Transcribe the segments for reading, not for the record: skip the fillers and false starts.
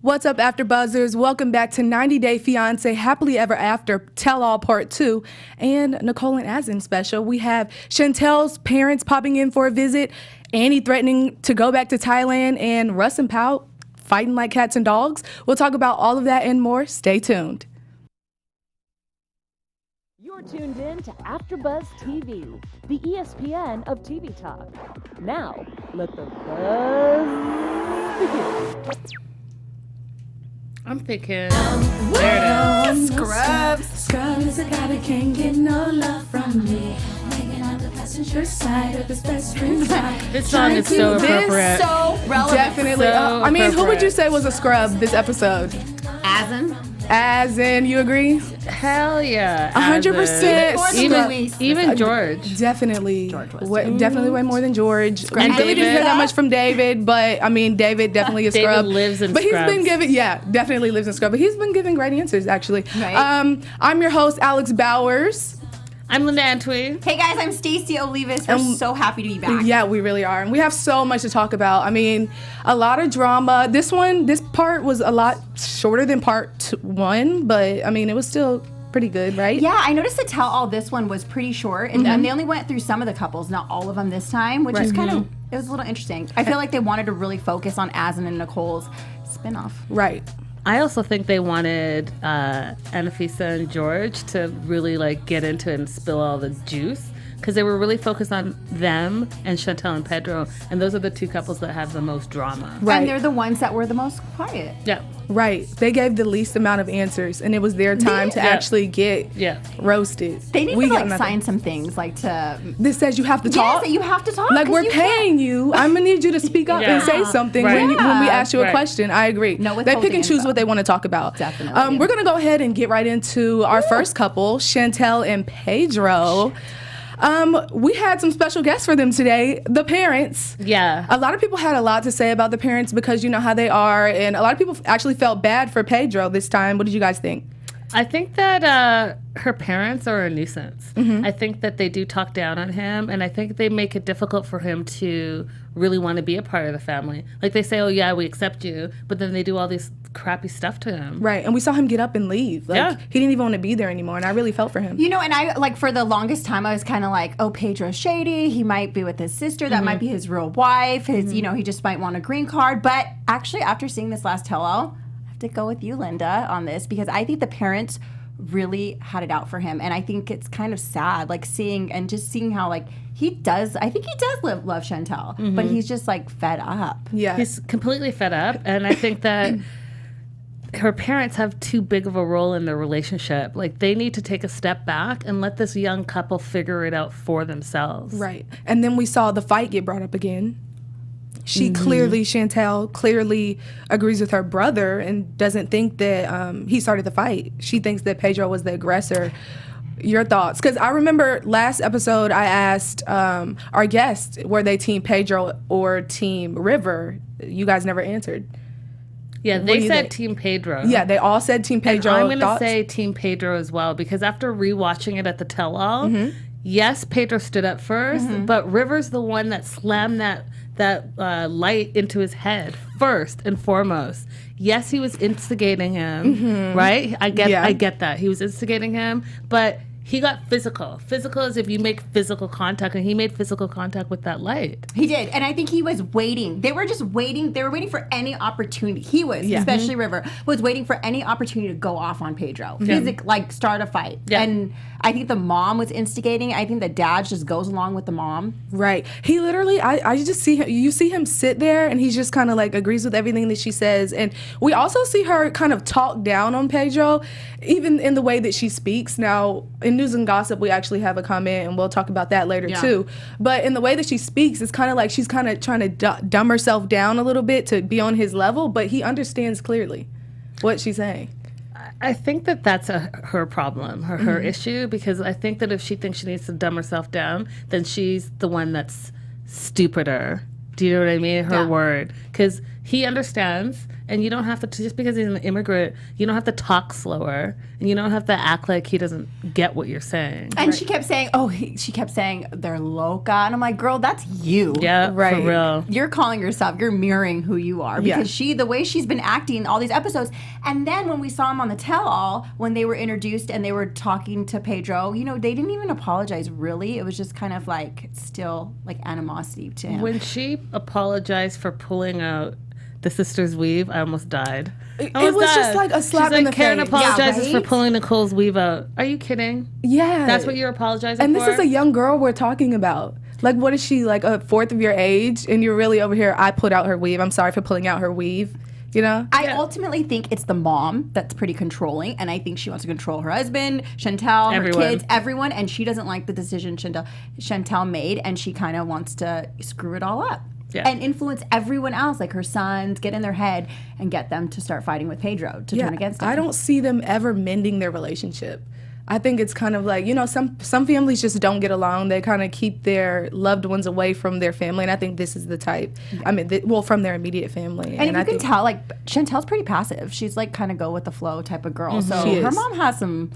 What's up, AfterBuzzers? Welcome back to 90 Day Fiance Happily Ever After Tell All Part 2 and Nicole and Azan special. We have Chantelle's parents popping in for a visit, Annie threatening to go back to Thailand, and Russ and Pao fighting like cats and dogs. We'll talk about all of that and more. Stay tuned. You're tuned in to AfterBuzz TV, the ESPN of TV talk. Now, let the buzz begin. I'm thinking, there it is. Scrubs, a guy that can't get no love from me. Hanging on the passenger side of his best friend's ride. This song is so appropriate. This so relevant. Definitely. So I mean, who would you appropriate. say was a scrub this episode? Azan. Azan, you agree? Hell yeah. 100%. Even George. Definitely. George was Definitely way more than George. We And really didn't hear David. that much from David, but I mean, David definitely is David scrub. lives in But he's scrubs. been giving, definitely lives in scrub. But he's been giving great answers, actually. Right. I'm your host, Alex Bowers. I'm Linda Antwi. Hey guys, I'm Stacey Olivias. We're so happy to be back. Yeah, we really are. And we have so much to talk about. I mean, a lot of drama. This part was a lot shorter than part 1, but I mean, it was still pretty good, right? Yeah, I noticed the tell all this one was pretty short, and they only went through some of the couples, not all of them this time, which is kind of, it was a little interesting. I feel like they wanted to really focus on Azan and Nicole's spinoff. Right. I also think they wanted Anfisa and Jorge to really like get into it and spill all the juice, because they were really focused on them and Chantelle and Pedro, and those are the two couples that have the most drama. Right. And they're the ones that were the most quiet. Yeah. Right. They gave the least amount of answers, and it was their time to actually get roasted. They need We to got like nothing. sign some things like to. This says you have to Yes, talk. that you have to talk. Like 'cause we're you paying you. I'm gonna need you to speak up Yeah. and say something Right. when we ask you a Right. question. I agree. No they pick withholding and choose info. what they want to talk about. Definitely. We're gonna go ahead and get right into our first couple, Chantelle and Pedro. We had some special guests for them today, the parents. Yeah. A lot of people had a lot to say about the parents because you know how they are, and a lot of people actually felt bad for Pedro this time. What did you guys think? I think that her parents are a nuisance. I think that they do talk down on him, and I think they make it difficult for him to really want to be a part of the family. Like they say, oh yeah, we accept you, but then they do all this crappy stuff to him. Right, and we saw him get up and leave. Like, he didn't even want to be there anymore, and I really felt for him. You know, and I, like, for the longest time, I was kind of like, oh, Pedro's shady. He might be with his sister. That might be his real wife. His, you know, he just might want a green card. But actually, after seeing this last tell-all, I have to go with you, Linda, on this, because I think the parents really had it out for him. And I think it's kind of sad, like, seeing how, like, I think he does love Chantelle, but he's just, like, fed up. Yeah. He's completely fed up, and I think that her parents have too big of a role in their relationship. Like, they need to take a step back and let this young couple figure it out for themselves. Right. And then we saw the fight get brought up again. Chantelle clearly agrees with her brother and doesn't think that he started the fight. She thinks that Pedro was the aggressor. Your thoughts? Because I remember last episode I asked our guests, were they Team Pedro or Team River? You guys never answered. Yeah, do they you said think? Team Pedro. Yeah, they all said Team Pedro. I'm going to Thoughts? say Team Pedro as well, because after rewatching it at the tell-all, yes, Pedro stood up first, but River's the one that slammed that light into his head first and foremost. Yes, he was instigating him, right? I get that. He was instigating him, but he got physical. Physical is if you make physical contact, and he made physical contact with that light. He did, and I think he was waiting. They were just waiting. They were waiting for any opportunity. He was, especially River, was waiting for any opportunity to go off on Pedro, like start a fight. Yeah. And I think the mom was instigating. I think the dad just goes along with the mom. Right. He literally, I just see him, you see him sit there and he just kind of like agrees with everything that she says. And we also see her kind of talk down on Pedro, even in the way that she speaks. Now, in News and Gossip, we actually have a comment and we'll talk about that later too. But in the way that she speaks, it's kind of like she's kind of trying to dumb herself down a little bit to be on his level, but he understands clearly what she's saying. I think that that's her problem, her issue, because I think that if she thinks she needs to dumb herself down, then she's the one that's stupider. Do you know what I mean? Her word. Because he understands, and you don't have to, just because he's an immigrant, you don't have to talk slower, and you don't have to act like he doesn't get what you're saying. And she kept saying, she kept saying they're loca, and I'm like, girl, that's you. Yeah, Right. for real. You're calling yourself, you're mirroring who you are, because the way she's been acting all these episodes, and then when we saw him on the tell-all, when they were introduced and they were talking to Pedro, you know, they didn't even apologize, really. It was just kind of like still like animosity to him. When she apologized for pulling out the sister's weave, I almost died. It was just like a slap She's in like, the Karen face. apologizes Yeah, for right? pulling Nicole's weave out. Are you kidding? Yeah. That's what you're apologizing And for? this is a young girl we're talking about. Like, what is she, like a fourth of your age? And you're really over here, I pulled out her weave. I'm sorry for pulling out her weave. You know? I ultimately think it's the mom that's pretty controlling, and I think she wants to control her husband, Chantelle, Everyone. her kids, everyone, and she doesn't like the decision Chantelle made, and she kind of wants to screw it all up. Yeah. And influence everyone else, like her sons, get in their head and get them to start fighting with Pedro to turn against him. I don't see them ever mending their relationship. I think it's kind of like, you know, some families just don't get along. They kind of keep their loved ones away from their family, and I think this is the type. I mean, from their immediate family. And I you can tell, like, Chantel's pretty passive. She's like kind of go with the flow type of girl. So She her is. mom has some.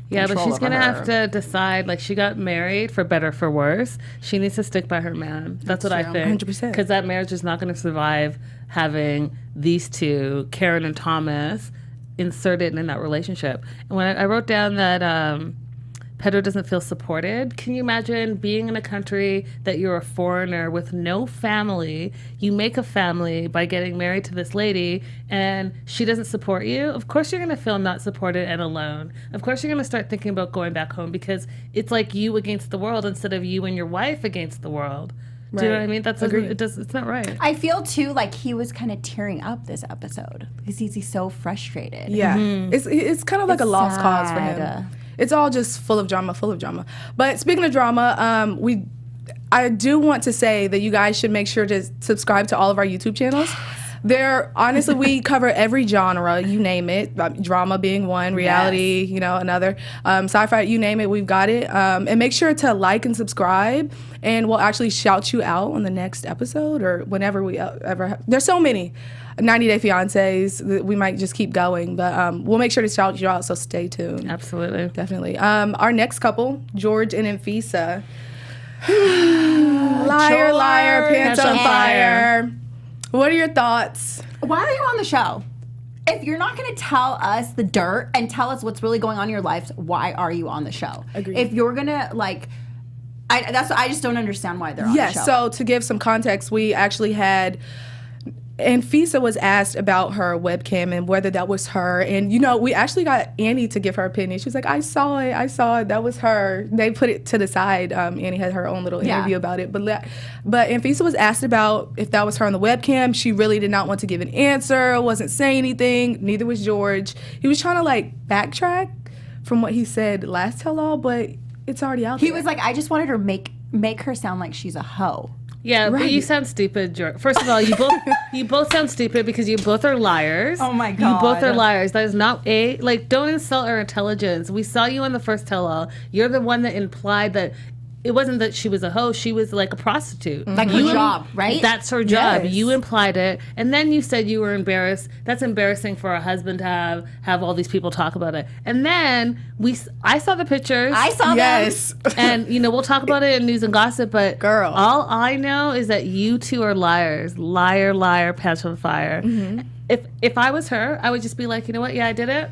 Yeah, but control she's over going to her. have to decide, like, she got married for better, for worse. She needs to stick by her man. That's what I true. think. 100%. Because that marriage is not going to survive having these two, Karen and Thomas, inserted in that relationship. And when I wrote down that Pedro doesn't feel supported, can you imagine being in a country that you're a foreigner with no family, you make a family by getting married to this lady, and she doesn't support you? Of course you're going to feel not supported and alone. Of course you're going to start thinking about going back home, because it's like you against the world instead of you and your wife against the world. Do you know what I mean? That's it's not right. I feel too like he was kind of tearing up this episode because he's so frustrated. Yeah. It's kind of like a lost cause for him. sad. It's all just full of drama. But speaking of drama, I do want to say that you guys should make sure to subscribe to all of our YouTube channels. Honestly, we cover every genre, you name it. Drama being one, reality, you know, another. Sci-fi, you name it, we've got it. And make sure to like and subscribe, and we'll actually shout you out on the next episode or whenever we ever. There's so many 90 Day Fiancés. We might just keep going, but we'll make sure to shout you out. So stay tuned. Absolutely. Definitely. Our next couple, George and Anfisa. Liar, liar, pants on fire. What are your thoughts? Why are you on the show? If you're not going to tell us the dirt and tell us what's really going on in your lives, why are you on the show? Agreed. If you're going to I just don't understand why they're on the show. Yes, so to give some context, we actually had Anfisa was asked about her webcam and whether that was her. And, you know, we actually got Annie to give her opinion. She was like, I saw it. That was her. They put it to the side. Annie had her own little interview about it. But Anfisa was asked about if that was her on the webcam. She really did not want to give an answer, wasn't saying anything. Neither was George. He was trying to, like, backtrack from what he said last tell-all, but it's already out there. He was like, I just wanted to make her sound like she's a hoe. Yeah, but you sound stupid, George. First of all, you both sound stupid because you both are liars. Oh my You both God. are liars. That is not don't insult our intelligence. We saw you on the first tell-all. You're the one that implied that it wasn't that she was a hoe. She was like a prostitute. Like her job, right? That's her job. Yes. You implied it, and then you said you were embarrassed. That's embarrassing for a husband to have all these people talk about it. And then I saw the pictures. I saw Yes. And, you know, we'll talk about it in news and gossip, but Girl. all I know is that you two are liars. Liar, liar, pants on fire. Mm-hmm. If I was her, I would just be like, you know what? Yeah, I did it.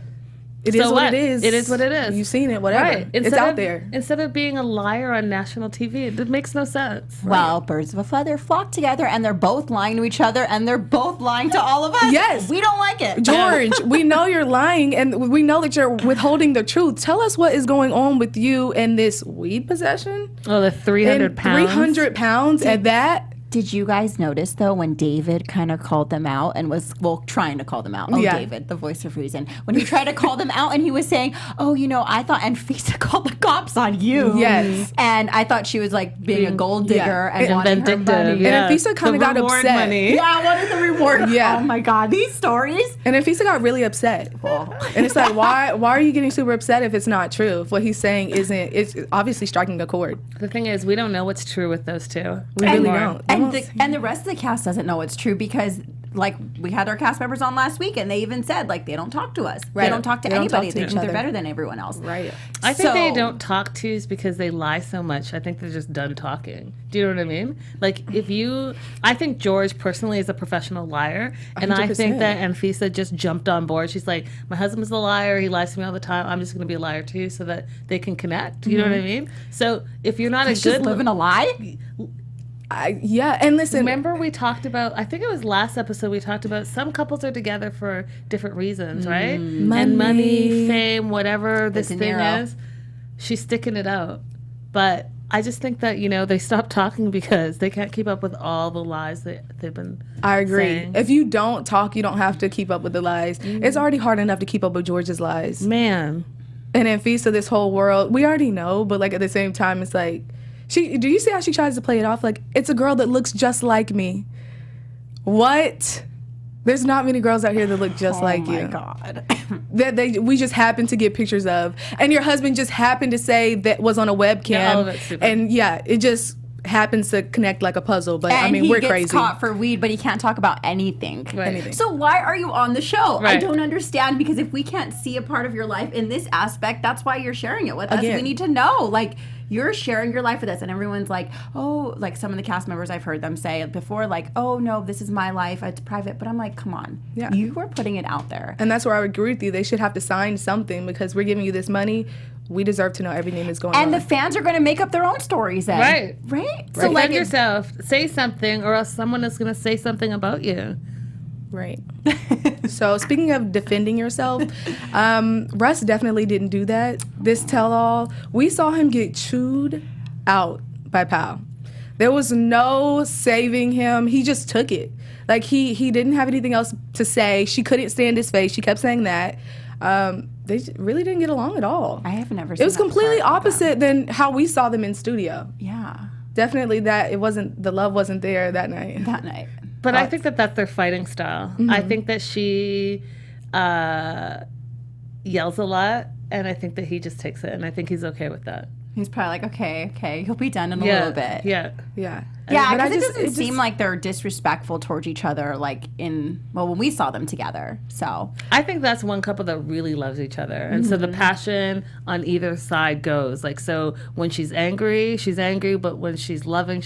It is So what what? it is. It is what it is. You've seen it, whatever. Right. It's out there. Instead of being a liar on national TV, it makes no sense. Well, birds of a feather flock together, and they're both lying to each other, and they're both lying to all of us. Yes. We don't like it. George, we know you're lying, and we know that you're withholding the truth. Tell us what is going on with you and this weed possession. Oh, the 300 And pounds. 300 pounds at that. Did you guys notice, though, when David kind of called them out and was, trying to call them out? Oh, Yeah. David, the voice of reason. When he tried to call them out and he was saying, oh, you know, I thought Anfisa called the cops on you. Yes. And I thought she was like being a gold digger and wanting her vindictive. money. Yeah. And Anfisa kind of The got reward upset. money. Yeah, I wanted the reward. Yeah. Oh, my God. These stories. And Anfisa got really upset. And it's like, why are you getting super upset if it's not true? If what he's saying it's obviously striking a chord. The thing is, we don't know what's true with those two. We really don't. And the rest of the cast doesn't know it's true because like we had our cast members on last week, and they even said like they don't talk to us. Right. They don't talk to They don't anybody. talk to They each think they're other. better than everyone else. Right. I think they don't talk to is because they lie so much. I think they're just done talking. Do you know what I mean? Like I think George personally is a professional liar, and I think 100%. that Anfisa just jumped on board. She's like, my husband's a liar. He lies to me all the time. I'm just going to be a liar too, so that they can connect. Do you know what I mean? So if you're not He's just living a lie. Yeah, and listen, Remember we talked about, I think it was last episode, we talked about some couples are together for different reasons, right? And money, fame, whatever this De thing Niro. is, she's sticking it out. But I just think that, they stopped talking because they can't keep up with all the lies that they've been I agree. saying. If you don't talk, you don't have to keep up with the lies. It's already hard enough to keep up with George's lies. Man. And Anfisa, this whole world, we already know, but like at the same time, it's like, do you see how she tries to play it off? Like, it's a girl that looks just like me. What? There's not many girls out here that look just like you. Oh my God. That we just happened to get pictures of. And your husband just happened to say that was on a webcam. Yeah, all of it's stupid. And yeah, it just happens to connect like a puzzle. But And I mean, he we're gets crazy. caught for weed, but he can't talk about anything. Right. Anything. So why are you on the show? I Right. don't understand, because if we can't see a part of your life in this aspect, that's why you're sharing it with us. Again. We need to know. Like, you're sharing your life with us, and everyone's like, oh, like some of the cast members I've heard them say before, like, oh no, this is my life, it's private. But I'm like, come on. Yeah. You were putting it out there. And that's where I would agree with you. They should have to sign something because we're giving you this money. We deserve to know everything that's going on. And the fans are going to make up their own stories then. Right. Right? So like yourself, say something, or else someone is going to say something about you. Right. So speaking of defending yourself, Russ definitely didn't do that. This tell-all, we saw him get chewed out by Pao. There was no saving him. He just took it. Like he didn't have anything else to say. She couldn't stand his face. She kept saying that. They really didn't get along at all. I have never seen It was that completely part of them. opposite than how we saw them in studio. Yeah. Definitely the love wasn't there that night. That night. But I think that that's their fighting style. I think that she yells a lot, and I think that he just takes it, and I think he's okay with that. He's probably like, okay, he'll be done in a little bit. Yeah. Yeah. Yeah, But because it doesn't seem like they're disrespectful towards each other, like when we saw them together. So I think that's one couple that really loves each other. And so the passion on either side goes. Like, so when she's angry, but when she's loving,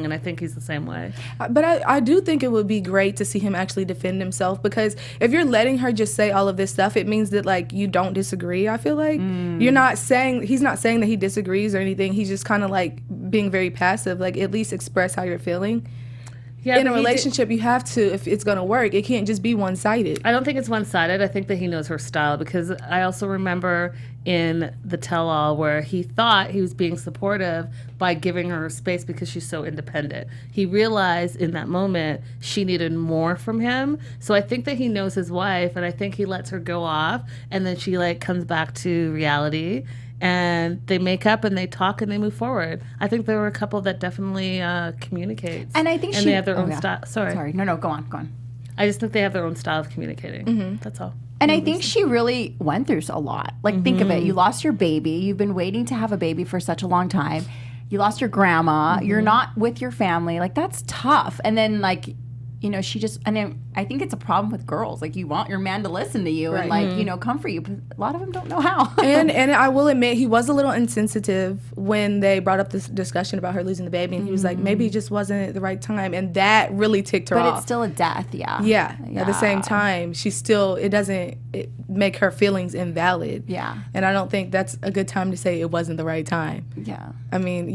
and I think he's the same way. But I do think it would be great to see him actually defend himself, because if you're letting her just say all of this stuff, it means that like you don't disagree. I feel like he's not saying that he disagrees or anything. He's just kind of like being very passive. Like, at least express how you're feeling. Yeah, In a but he relationship, you have to, if it's going to work, it can't just be one-sided. I don't think it's one-sided. I think that he knows her style, because I also remember in the tell-all where he thought he was being supportive by giving her space because she's so independent. He realized in that moment she needed more from him. So I think that he knows his wife, and I think he lets her go off, and then she like comes back to reality, and they make up and they talk and they move forward. I think there were a couple that definitely communicates. And I think they have their own style. Sorry. No, go on. I just think they have their own style of communicating. That's all. And I think she really went through a lot. Like, think of it. You lost your baby. You've been waiting to have a baby for such a long time. You lost your grandma. You're not with your family. Like, that's tough. And then, like, she just, and then I think it's a problem with girls. Like, you want your man to listen to you and, like, come for you. But a lot of them don't know how. And I will admit, he was a little insensitive when they brought up this discussion about her losing the baby, and he was like, maybe it just wasn't the right time, and that really ticked her off. But it's still a death, yeah. Yeah. At the same time, it doesn't make her feelings invalid. Yeah. And I don't think that's a good time to say it wasn't the right time. Yeah. I mean,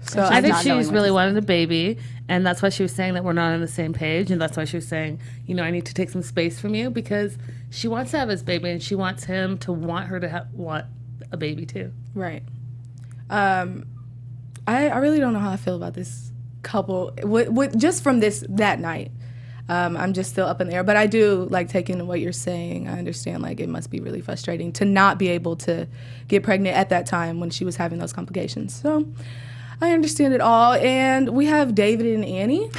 So I think not she knowing just what really to wanted a baby, and that's why she was saying that we're not on the same page, and that's why she was saying, I need to take some space from you, because she wants to have his baby, and she wants him to want her to want a baby too. Right. I really don't know how I feel about this couple. Just from that night. I'm just still up in the air. But I do like taking what you're saying. I understand like it must be really frustrating to not be able to get pregnant at that time when she was having those complications. So I understand it all. And we have David and Annie.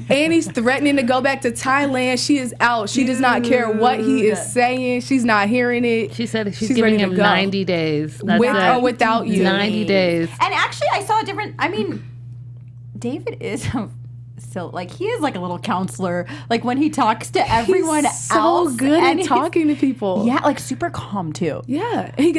Annie's threatening to go back to Thailand. She is out. She does not care what he is saying. She's not hearing it. She said she's ready giving to him go. 90 days. That's With it. or without you. 90 days. And actually, I saw a different, David is so like he is like a little counselor. Like when he talks to everyone He's so else, good and at talking to people. Yeah, like super calm too. Yeah, he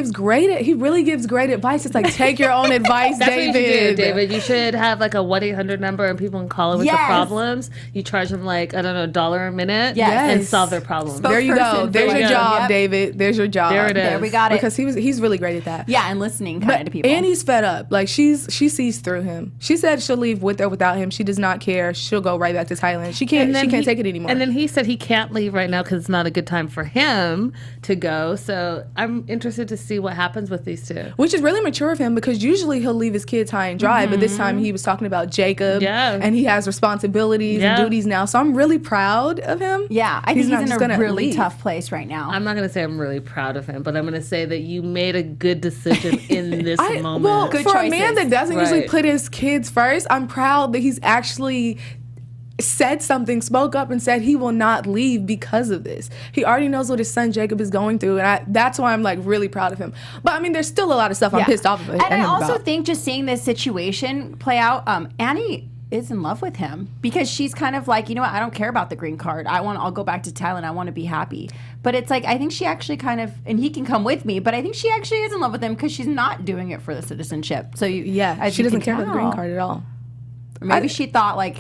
really gives great advice. It's like, take your own advice, That's David. what you should do, David. You should have like a 1-800 number and people can call in with their Yes. problems. You charge them like, I don't know, $1 a minute Yes. and solve their problem. There you go. Spokesperson There's for your like- job, Yep. David. There's your job. There it is. There we got it. Because he's really great at that. Yeah, and listening kind of to people. And he's fed up. Like she sees through him. She said she'll leave with or without him. She does not care. She'll go right back to Thailand. She can't take it anymore. And then he said he can't leave right now because it's not a good time for him to go. So I'm interested to see what happens with these two. Which is really mature of him, because usually he'll leave his kids high and dry, but this time he was talking about Jacob. Yeah. And he has responsibilities and duties now. So I'm really proud of him. yeah, I think not he's just in a gonna really leave. tough place right now. I'm not going to say I'm really proud of him, but I'm going to say that you made a good decision in this moment. Well, Good for a man choices. that doesn't usually Right. put his kids first, I'm proud that he's actually said something, spoke up and said he will not leave because of this. He already knows what his son Jacob is going through, and that's why I'm like really proud of him. But I mean, there's still a lot of stuff I'm pissed off of him. And I him also about. think just seeing this situation play out, Annie is in love with him because she's kind of like, you know what, I don't care about the green card. I'll go back to Thailand. I want to be happy. But it's like, I think she actually kind of, and he can come with me, but I think she actually is in love with him because she's not doing it for the citizenship. So yeah, she doesn't care about the green card at all. Or maybe she thought like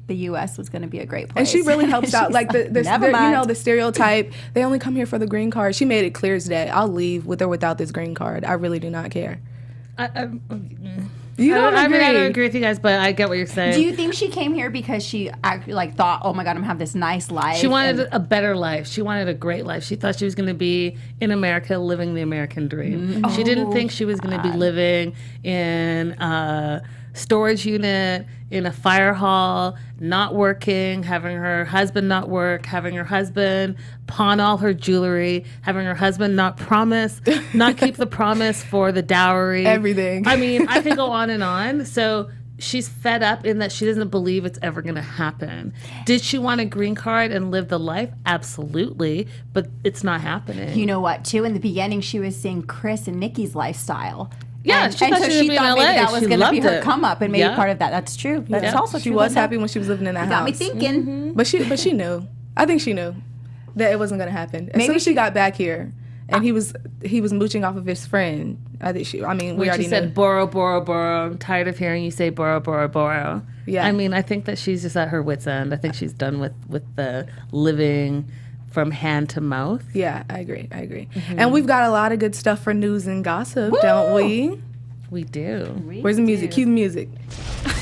the U.S. was going to be a great place. And she really helps out. Like Never you mind. know, the stereotype. They only come here for the green card. She made it clear as day. I'll leave with or without this green card. I really do not care. You don't I agree. mean, I don't agree with you guys, but I get what you're saying. Do you think she came here because she actually like thought, oh my God, I'm gonna have this nice life? She wanted a better life. She wanted a great life. She thought she was going to be in America living the American dream. She didn't think she was going to be living in a storage unit, in a fire hall, not working, having her husband not work, having her husband pawn all her jewelry, having her husband not keep the promise for the dowry. Everything. I mean, I could go on and on. So she's fed up in that she doesn't believe it's ever going to happen. Did she want a green card and live the life? Absolutely, but it's not happening. You know what? Too in the beginning, she was seeing Chris and Nikki's lifestyle. Yeah, and, she and thought so she was she gonna be in thought LA. maybe that was She going to be loved her it. come up and maybe Yeah. part of that. That's true. That's Yeah. also She true. was Linda. happy when she was living in that Got house. me thinking. But she knew. I think she knew that it wasn't gonna happen. As soon Maybe as she got back here, and he was mooching off of his friend. We When already she said knew. borrow, borrow, borrow. I'm tired of hearing you say borrow, borrow, borrow. Yeah. I mean, I think that she's just at her wit's end. I think she's done with the living from hand to mouth. Yeah, I agree. And we've got a lot of good stuff for news and gossip, don't we? We do. Where's the music? Cue the music.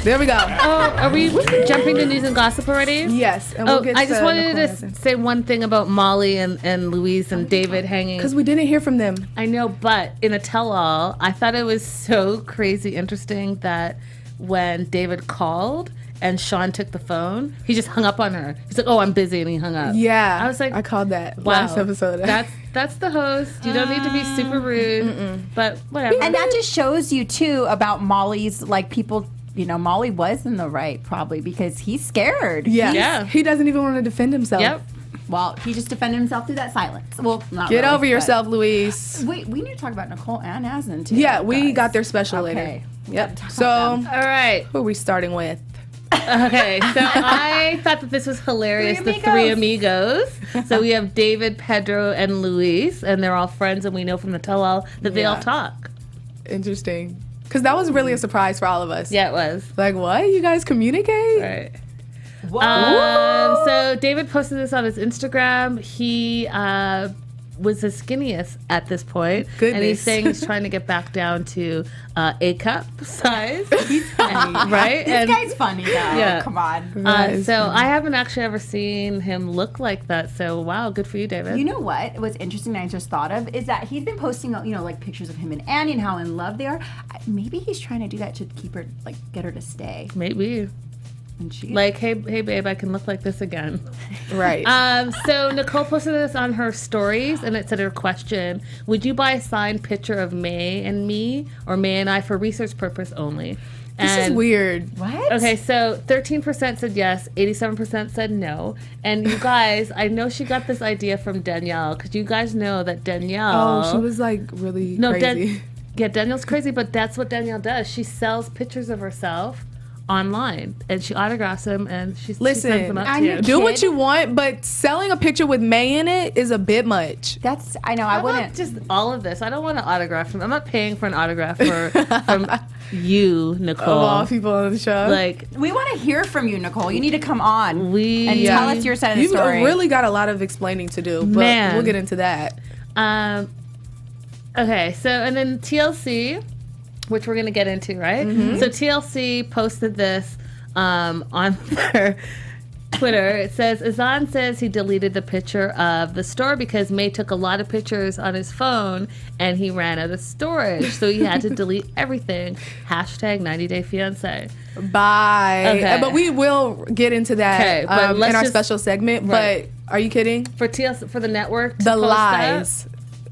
There we go. Oh, are we jumping to news and gossip already? Yes. And we'll Oh, get I just to wanted Nicole to and say one thing about Molly and Louise and David hanging. because we didn't hear from them. I know, but in a tell-all, I thought it was so crazy interesting that when David called and Shaun took the phone, he just hung up on her. He's like, "Oh, I'm busy," and he hung up. Yeah, I was like, I called that wow, last episode. That's the host. You don't need to be super rude, but whatever. And that just shows you too about Molly's like people. You know, Molly was in the right probably because he's scared. Yeah. He doesn't even want to defend himself. Yep. Well, he just defended himself through that silence. Well, not Get really, over but- yourself, Louise. Wait, we need to talk about Nicole and Azan too. Yeah, we guys. got their special Okay. later. Yep. Talk So, about them. All right. who are we starting with? Okay, so I thought that this was hilarious. Three The three amigos. So we have David, Pedro, and Luis, and they're all friends, and we know from the tell-all that they all Yeah. talk. Interesting. Because that was really a surprise for all of us. Yeah, it was. Like, what? You guys communicate? Right. Whoa. So David posted this on his Instagram. He was his skinniest at this point. And Goodness. he's saying he's trying to get back down to A cup size. Right? This guy's funny though. Yeah. Come on. That is So funny. I haven't actually ever seen him look like that. So wow, good for you, David. You know what was interesting that I just thought of is that he's been posting, you know, like pictures of him and Annie and how in love they are. Maybe he's trying to do that to keep her, like, get her to stay. Maybe. And she, Like, hey babe, I can look like this again. Right. So Nicole posted this on her stories, and it said her question: would you buy a signed picture of May and me, or May and I for research purpose only? this is weird. what? Okay, so 13% said yes, 87% said no. And you guys, I know she got this idea from Danielle, because you guys know that Danielle. Oh, she was like really no, crazy. Danielle's crazy, but that's what Danielle does. She sells pictures of herself online, and she autographs them, and she sends Listen, them up I to you. knew- Do what Kid? you want, but selling a picture with May in it is a bit much. I know, I I want wouldn't. just all of this. I don't want to autograph them. I'm not paying for an autograph from you, Nicole. Of all people on the show. Like, We want to hear from you, Nicole. You need to come on and Yeah. tell us your side of the You've story. really got a lot of explaining to do, but Man. we'll get into that. okay, so and then TLC, which we're gonna get into, right? So TLC posted this on their Twitter. It says, Azan says he deleted the picture of the store because May took a lot of pictures on his phone and he ran out of storage, so he had to delete everything. Hashtag 90 Day Fiance. Bye. Okay. But we will get into that Okay, but in let's our just- special segment. Right. But are you kidding? For TLC, for the network to The post lies.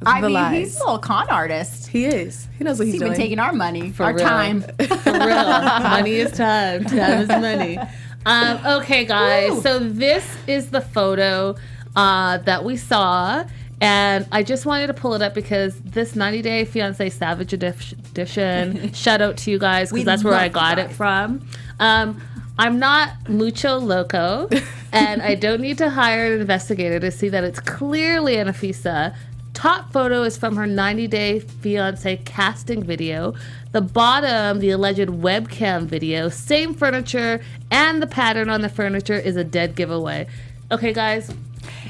I The mean, lies. he's a little con artist. He is. He knows what he's He's doing. been taking our money, our real. time. For real. Money is time. Time is money. Okay, guys. Woo. So this is the photo that we saw. And I just wanted to pull it up because this 90 Day Fiance Savage Edition, shout out to you guys We because that's where love I you got it guys. from. I'm not mucho loco, and I don't need to hire an investigator to see that it's clearly an Anfisa. Top photo is from her 90 Day Fiance casting video. The bottom, the alleged webcam video, same furniture, and the pattern on the furniture is a dead giveaway. Okay, guys.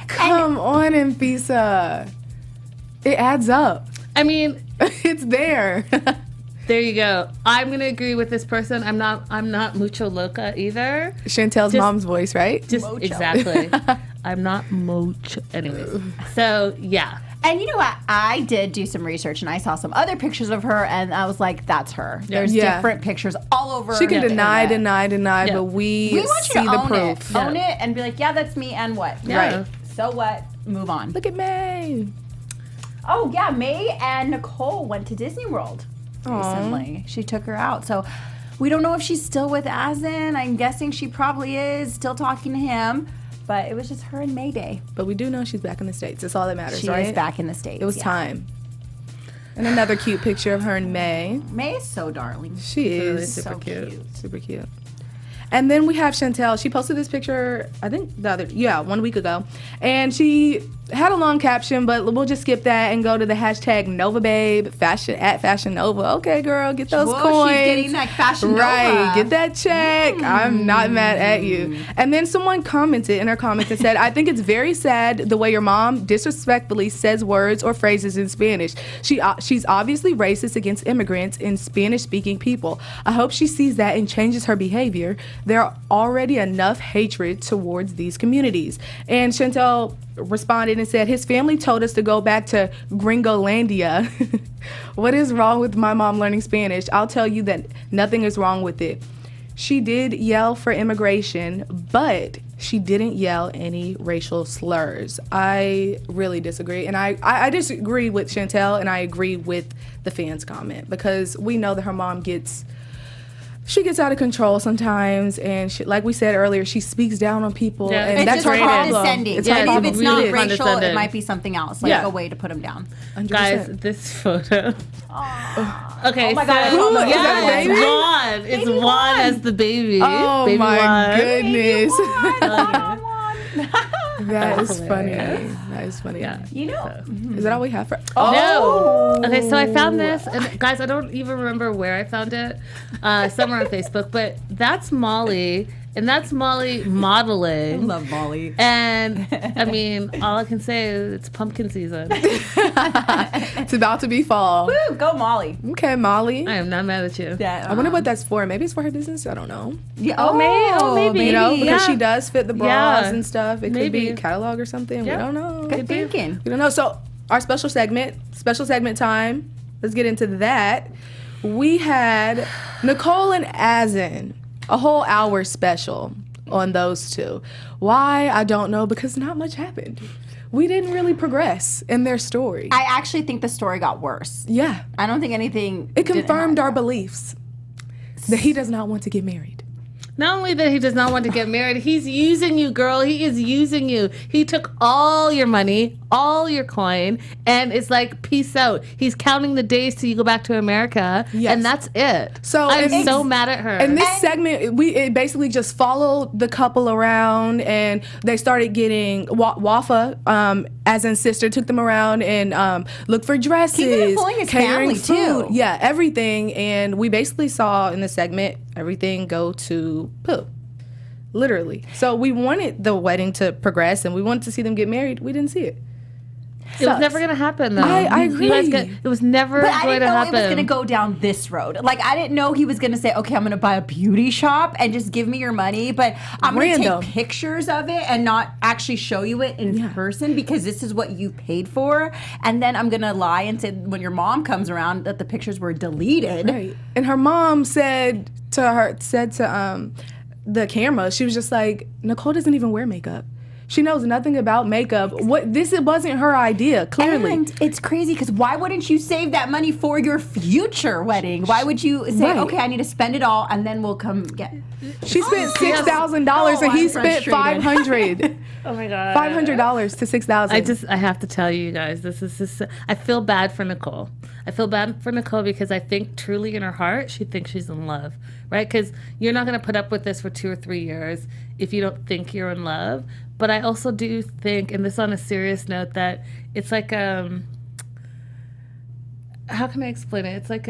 Come on, Anfisa. It adds up. I mean, It's there. there you go. I'm gonna agree with this person. I'm not mucho loca either. Chantel's Just- mom's voice, right? Just Mocho. exactly. I'm not mucho. Anyways, so yeah. And you know what? I did do some research and I saw some other pictures of her and I was like, that's her. There's Yeah. different pictures all over. She can the deny, internet. Yeah. but we We want you see to the own proof. it. Own it and be like, yeah, that's me and what? Yeah. Right. So what? Move on. Look at May. Oh, yeah. May and Nicole went to Disney World recently. She took her out. So we don't know if she's still with Azan. I'm guessing she probably is, still talking to him. But it was just her and Mayday. But we do know she's back in the States. That's all that matters, She right? is back in the States. It was yeah. time. And another cute picture of her and May. May is so darling. She Really is super so cute. super cute. And then we have Chantelle. She posted this picture, I think 1 week ago. And she had a long caption, but we'll just skip that and go to the hashtag NovaBabe, Fashion Nova. Okay, girl, get those Whoa, coins. she's getting that Fashion Right, Nova. get that check. I'm not mad at you. And then someone commented in her comments and said, I think it's very sad the way your mom disrespectfully says words or phrases in Spanish. She's obviously racist against immigrants and Spanish-speaking people. I hope she sees that and changes her behavior. There are already enough hatred towards these communities. And Chantelle responded and said, his family told us to go back to Gringolandia. What is wrong with my mom learning Spanish? I'll tell you that nothing is wrong with it. She did yell for immigration, but she didn't yell any racial slurs. I really disagree. And I disagree with Chantelle, and I agree with the fans' comment because we know that her mom gets out of control sometimes, and she, like we said earlier, she speaks down on people, Yeah. and It's that's just her problem. condescending. It's Yeah, her it's If problem. it's really not is racial, it condescending. might be something else, like Yeah. a way to put him down. 100%. Guys, this photo. Okay, Oh my God, I so saw that. Is that yeah, baby? it's Juan. It's Baby Juan Juan. as the baby. Oh baby my Juan. goodness. That That's is funny. hilarious. That is funny. Yeah. You know, Is that all we have for? No. Okay, so I found this, and guys, I don't even remember where I found it. Somewhere on Facebook, but that's Molly, and that's Molly modeling. love Molly. And I mean, all I can say is it's pumpkin season. It's about to be fall. Woo, go Molly. Okay, Molly. I am not mad at you. Yeah, I wonder what that's for. Maybe it's for her business. I don't know. Yeah. Oh, maybe. You know, because Yeah. she does fit the bras Yeah. and stuff. It could Maybe. be a catalog or something. Yeah. We don't know. Good thinking. We don't know. So our special segment time. Let's get into that. We had Nicole and Azan, a whole hour special on those two. Why? I don't know, because not much happened. We didn't really progress in their story. I actually think the story got worse. Yeah. I don't think anything. It didn't confirmed our happen. beliefs that he does not want to get married. Not only that he does not want to get married, he's using you, girl. He is using you. He took all your money, all your coin, and it's like, peace out. He's counting the days till you go back to America, and that's it. So I'm so mad at her. In this segment, it basically just followed the couple around, and they started getting Wafa, Azan's sister, took them around and looked for dresses, Keeping it fooling his catering family, food, too. yeah, everything. And we basically saw in the segment everything go to poo. Literally. So we wanted the wedding to progress and we wanted to see them get married. We didn't see it. It was never going to happen, though. I agree. It was never But I going didn't to know happen. it was going to go down this road. Like, I didn't know he was going to say, okay, I'm going to buy a beauty shop and just give me your money, but I'm going to take pictures of it and not actually show you it in person because this is what you paid for. And then I'm going to lie and say when your mom comes around that the pictures were deleted. Right. And her mom said to the camera, she was just like, Nicole doesn't even wear makeup. She knows nothing about makeup. It wasn't her idea, clearly. And it's crazy because why wouldn't you save that money for your future wedding? Why would you say, okay, I need to spend it all and then we'll come get it? She spent $6,000 and he spent $500. Oh my God. $500 to $6,000. I have to tell you guys, this is just, I feel bad for Nicole. I feel bad for Nicole because I think truly in her heart, she thinks she's in love, right? Because you're not going to put up with this for 2 or 3 years if you don't think you're in love. But I also do think, and this on a serious note, that it's like, how can I explain it? It's like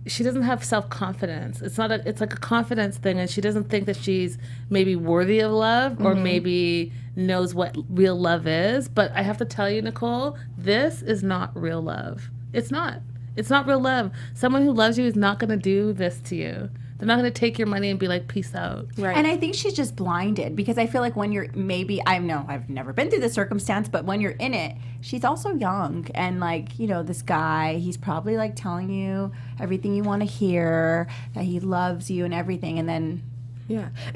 she doesn't have self-confidence. It's like a confidence thing, and she doesn't think that she's maybe worthy of love or maybe knows what real love is. But I have to tell you, Nicole, this is not real love. It's not. It's not real love. Someone who loves you is not going to do this to you. They're not going to take your money and be like, peace out. Right. And I think she's just blinded because I feel like when you're I've never been through this circumstance, but when you're in it, she's also young. And like, this guy, he's probably like telling you everything you want to hear, that he loves you and everything. And then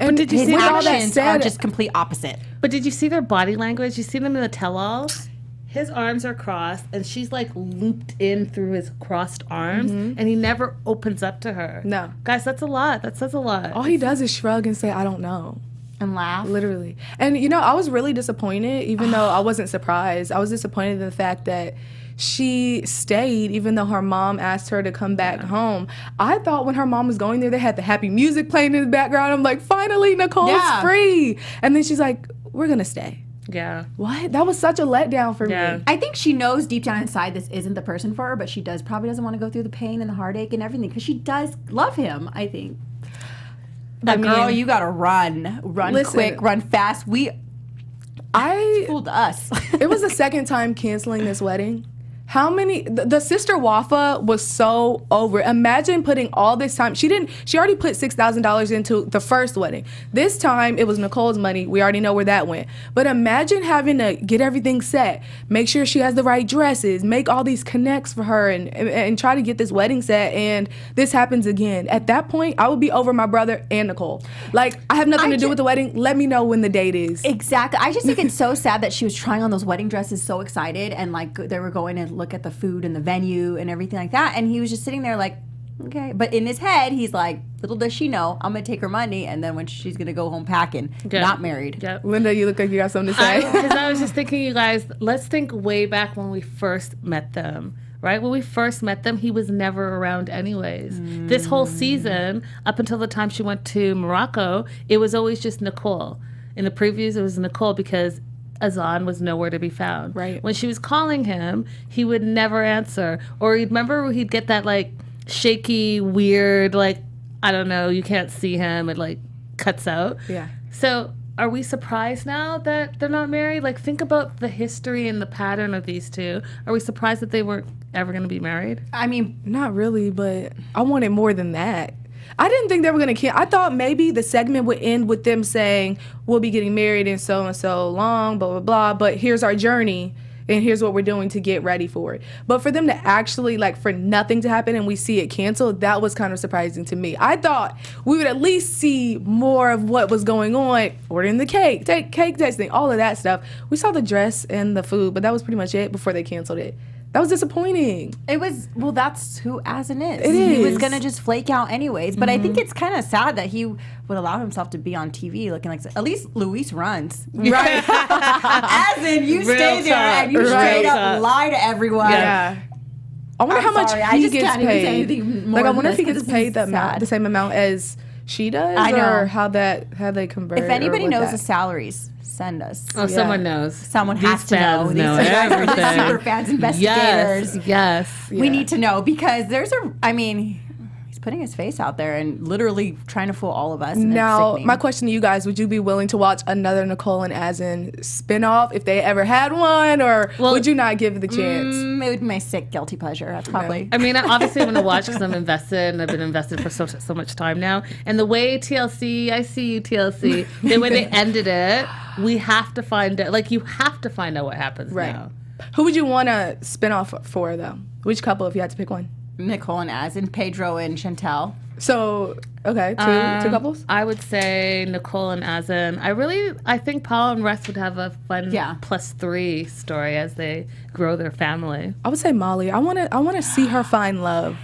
And did you his see all that actions said? are just complete opposite. But did you see their body language? You see them in the tell-all? His arms are crossed, and she's like looped in through his crossed arms, and he never opens up to her. No. Guys, that's a lot. That says a lot. All he does is shrug and say, I don't know. And laugh. Literally. And, I was really disappointed, even though I wasn't surprised. I was disappointed in the fact that she stayed, even though her mom asked her to come back home. I thought when her mom was going there, they had the happy music playing in the background. I'm like, finally, Nicole's free. And then she's like, we're going to stay. Yeah. What? That was such a letdown for me. I think she knows deep down inside this isn't the person for her, but she probably doesn't want to go through the pain and the heartache and everything because she does love him, I think. But girl, you gotta run quick, run fast. Fooled us. It was the second time canceling this wedding. How many? The sister Wafa was so over. Imagine putting all this time. She already put $6,000 into the first wedding. This time it was Nicole's money. We already know where that went. But imagine having to get everything set, make sure she has the right dresses, make all these connects for her, and try to get this wedding set. And this happens again. At that point, I would be over my brother and Nicole. Like, I have nothing to do with the wedding. Let me know when the date is. Exactly. I just think it's so sad that she was trying on those wedding dresses, so excited, and like they were going to look at the food and the venue and everything like that, and he was just sitting there like, okay. But in his head, he's like, little does she know, I'm gonna take her money, and then when she's gonna go home packing, not married. Yep. Linda, you look like you got something to say. Because I was just thinking, you guys, let's think way back when we first met them. Right? When we first met them, he was never around anyways. This whole season, up until the time she went to Morocco, it was always just Nicole. In the previews, it was Nicole because Azan was nowhere to be found. Right. When she was calling him, he would never answer. Or remember he'd get that like shaky, weird, like, I don't know, you can't see him, it like cuts out. Yeah. So are we surprised now that they're not married? Like, think about the history and the pattern of these two. Are we surprised that they weren't ever going to be married? I mean, Not really, but I wanted more than that. I didn't think they were going to I thought maybe the segment would end with them saying, we'll be getting married in so and so long, blah, blah, blah, but here's our journey and here's what we're doing to get ready for it. But for them to actually, like, for nothing to happen and we see it canceled, that was kind of surprising to me. I thought we would at least see more of what was going on, ordering the cake, cake tasting, all of that stuff. We saw the dress and the food, but that was pretty much it before they canceled it. That was disappointing. It was, well, that's who Azan is. It He was is. going to just flake out anyways. But I think it's kind of sad that he would allow himself to be on TV looking like, at least Luis runs. Right. Azan, you stay there talk. and you Real straight up talk. lie to everyone. Yeah. I wonder how much sorry, I he just gets can't even say paid. anything more Like, I than wonder if he this, gets 'cause paid this is the same amount as she does, I know. or how they convert. If anybody or what knows that- the salaries, send us. Oh, someone knows. Someone These has to know. fans These know guys are everything. the super fans, investigators. Yes. We need to know because he's putting his face out there and literally trying to fool all of us. And it's Now, sickening. my question to you guys: would you be willing to watch another Nicole and Azan spinoff if they ever had one, or would you not give it the chance? It would be my sick guilty pleasure. That's probably. I mean, obviously, I'm going to watch because I'm invested, and I've been invested for so much time now. And the way TLC, I see you, TLC, the way they ended it, we have to find out. Like, you have to find out what happens now. Who would you want to spin off for, though? Which couple, if you had to pick one? Nicole and Azan, Pedro and Chantelle. So, okay, two couples? I would say Nicole and Azan. I think Paul and Russ would have a fun +3 story as they grow their family. I would say Molly. I want to see her find love.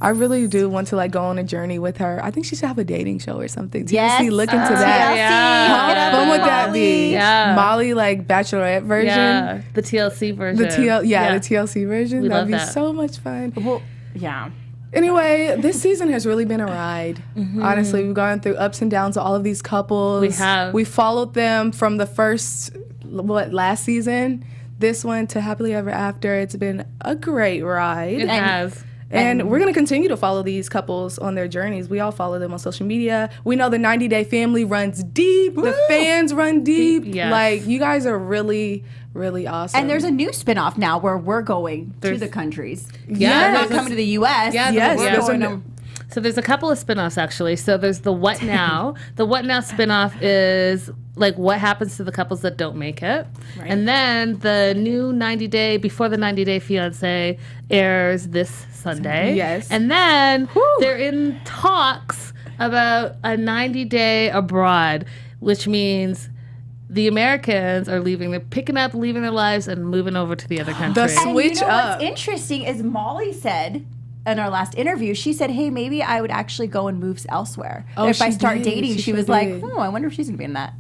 I really do want to go on a journey with her. I think she should have a dating show or something. Yes. TLC, look into that. Yeah. How fun would that be? Yeah. Molly, bachelorette version. Yeah, the TLC version. The TLC version. We That'd love be that. so much fun. Well, yeah. Anyway, this season has really been a ride. Honestly, we've gone through ups and downs of all of these couples. We have. We followed them from the first, last season, this one to Happily Ever After. It's been a great ride. It has. And we're going to continue to follow these couples on their journeys. We all follow them on social media. We know the 90 Day family runs deep. Woo! The fans run deep. Yes. You guys are really, really awesome. And there's a new spinoff now where we're going to the countries. Yeah, We're not coming to the U.S. Yes, we're there's going a- to. So there's a couple of spinoffs actually. So there's the What Now. The What Now spinoff is what happens to the couples that don't make it. Right. And then the new 90 Day, before the 90 Day Fiance airs this Sunday. Yes. And then they're in talks about a 90 Day abroad, which means the Americans are leaving their lives and moving over to the other country. The switch and you know up. What's interesting is Molly said in our last interview, she said, hey, maybe I would actually go and move elsewhere. Oh, if I she start did. dating, She she was sure like, did. I wonder if she's going to be in that.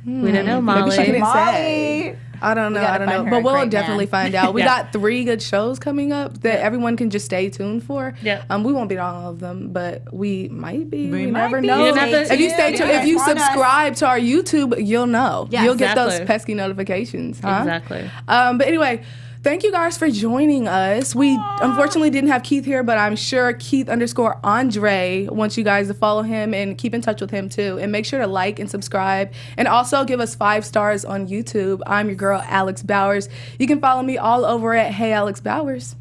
We don't know, Molly. Maybe she couldn't Molly. say. I don't know. gotta find her But a we'll great definitely man. find out. We got 3 good shows coming up that everyone can just stay tuned for. Yeah. We won't be on all of them, but we might be. We might never be. know. You don't have to- If you stay tuned, if you subscribe to our YouTube, you'll know. Yeah, you'll get those exactly. pesky notifications. Huh? Exactly. But anyway, thank you guys for joining us. We unfortunately didn't have Keith here, but I'm sure Keith_Andre wants you guys to follow him and keep in touch with him too. And make sure to like and subscribe. And also give us 5 stars on YouTube. I'm your girl, Alex Bowers. You can follow me all over at Hey Alex Bowers.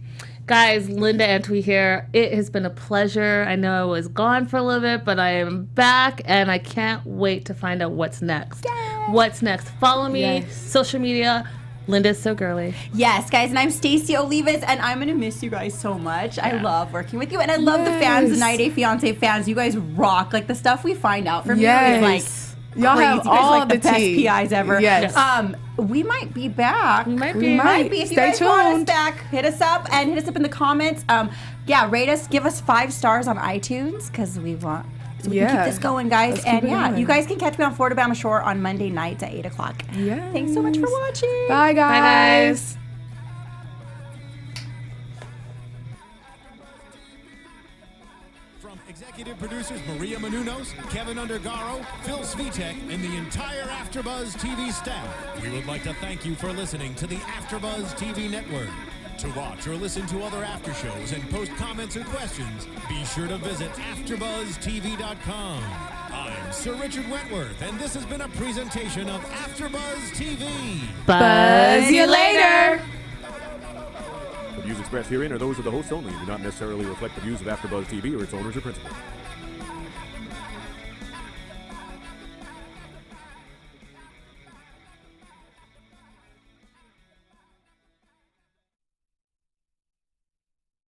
Guys, Linda Antwi here. It has been a pleasure. I know I was gone for a little bit, but I am back, and I can't wait to find out what's next. Yay. What's next? Follow me, Yes. social media. Linda's so girly. Yes, guys, and I'm Stacey Olivias, and I'm going to miss you guys so much. I love working with you, and I love the fans, the 90 Day Fiance fans. You guys rock. The stuff we find out from you is Y'all crazy. have You guys all are the best tea. PIs ever. Yes. We might be back. We might We be. might. If you Stay guys want us tuned. back, hit us up in the comments. Rate us, give us 5 stars on iTunes because we want. So we can keep this going, guys. Let's keep And it going. you guys can catch me on Florida Bama Shore on Monday nights at 8 o'clock. Yes. Thanks so much for watching. Bye, guys. guys. From executive producers Maria Menounos, Keven Undergaro, Phil Svitek, and the entire AfterBuzz TV staff, we would like to thank you for listening to the AfterBuzz TV network. To watch or listen to other after shows and post comments or questions, be sure to visit AfterBuzzTV.com. I'm Sir Richard Wentworth, and this has been a presentation of AfterBuzz TV. Buzz you later. The views expressed herein are those of the hosts only and do not necessarily reflect the views of AfterBuzz TV or its owners or principals.